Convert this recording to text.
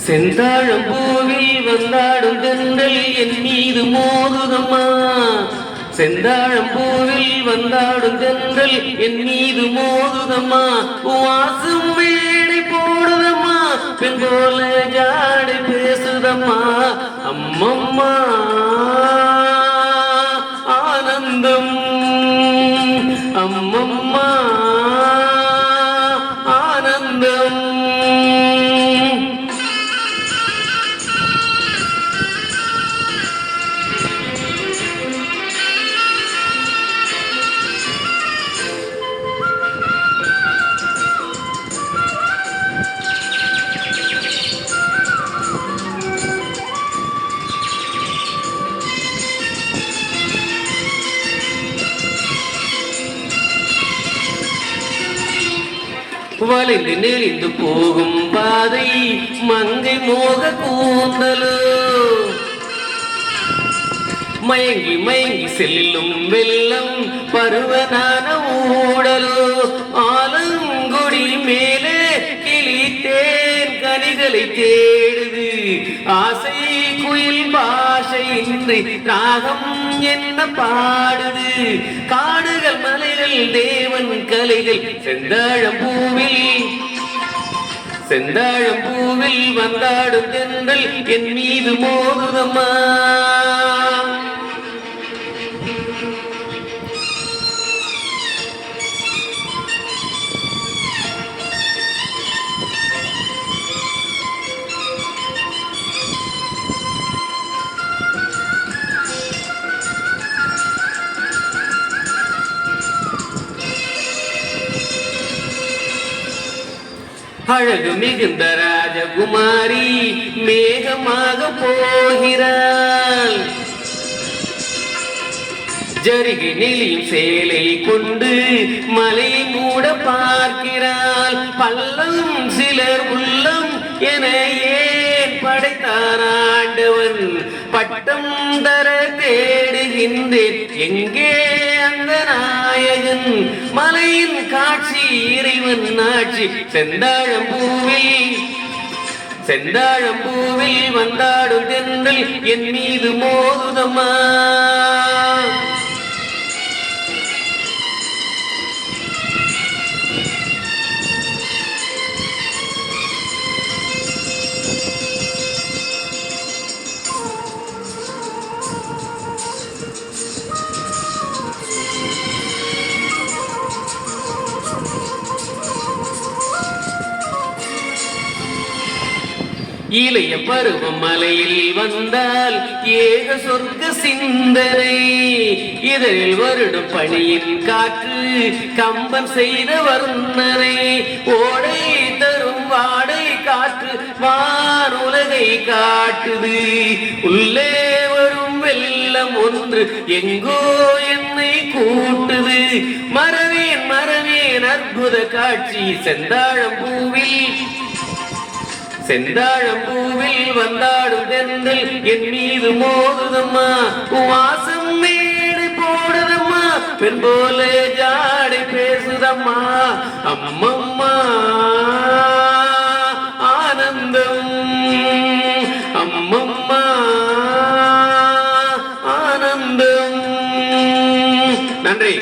செந்தாழம் பூவில் வந்தாடும் தென்றல் என் மீது மோதுதம்மா. செந்தாழம் பூவில் வந்தாடும் தென்றல் என் மீது மோதுதம்மா. வாசும் மேடை போடுதம்மா, பெண் போல ஜாடை பேசுதம்மா. அம்மம்மா ஆனந்தம், அம்மம்மா ஆனந்தம். வளைந்து நெளிந்து போகும் பாதை மங்கை மோக கூந்தலோ, மயங்கி மயங்கி செல்லும் வெள்ளம் பருவனான ஊடலோ. ஆலங்குடி மேலே கிளித்தேன் கனிகளை தேடுது, ஆசை குயில் பாஷையின்றி ராகம் என்ன பாடுது. காடுகள் மலைகள் தேவன் கலைகள் செந்தாழம் பூவில், செந்தாழம் பூவில் வந்தாடும் தென்றல் என் மீது மோதுதம்மா. அழகு மிகுந்த ராஜகுமாரி மேகமாக போகிறாள், ஜரிகை நெளியும் சேலை கொண்டு மலையை மூட பார்க்கிறாள். பள்ளம் சிலர் உள்ளம் என ஏன் படைத்தான் ஆண்டவன், பட்டம் தர தேடுகின்றேன் எங்கே அந்த நாயகன். மலையின் காட்சி இறைவன் ஆட்சி செந்தாழம் பூவில், செந்தாழம் பூவில் வந்தாடும் தென்றல் என் மீது மோதுதம்மா. இளைய பருவம் மலையில் வந்தால் ஏக சொர்க்க சிந்தனை, இதழில் வருடும் பணியின் காற்று கம்பன் செய்த வர்ணனை. ஓடை தரும் வாடை காற்று வானுலகை காட்டுது, உள்ளே வரும் வெள்ளம் ஒன்று எங்கோ என்னை கூட்டுது. மறவேன் மறவேன் அற்புத காட்சி செந்தாழம் பூவில், செந்தாழம் பூவில் வந்தாடும் தென்றல் என் மீது மோதுதம்மா. வாசம் மேடை போடுதம்மா, பெண் போல ஜாடை பேசுதம்மா. அம்மம்மா ஆனந்தம், அம்மம்மா ஆனந்தம். நன்றி.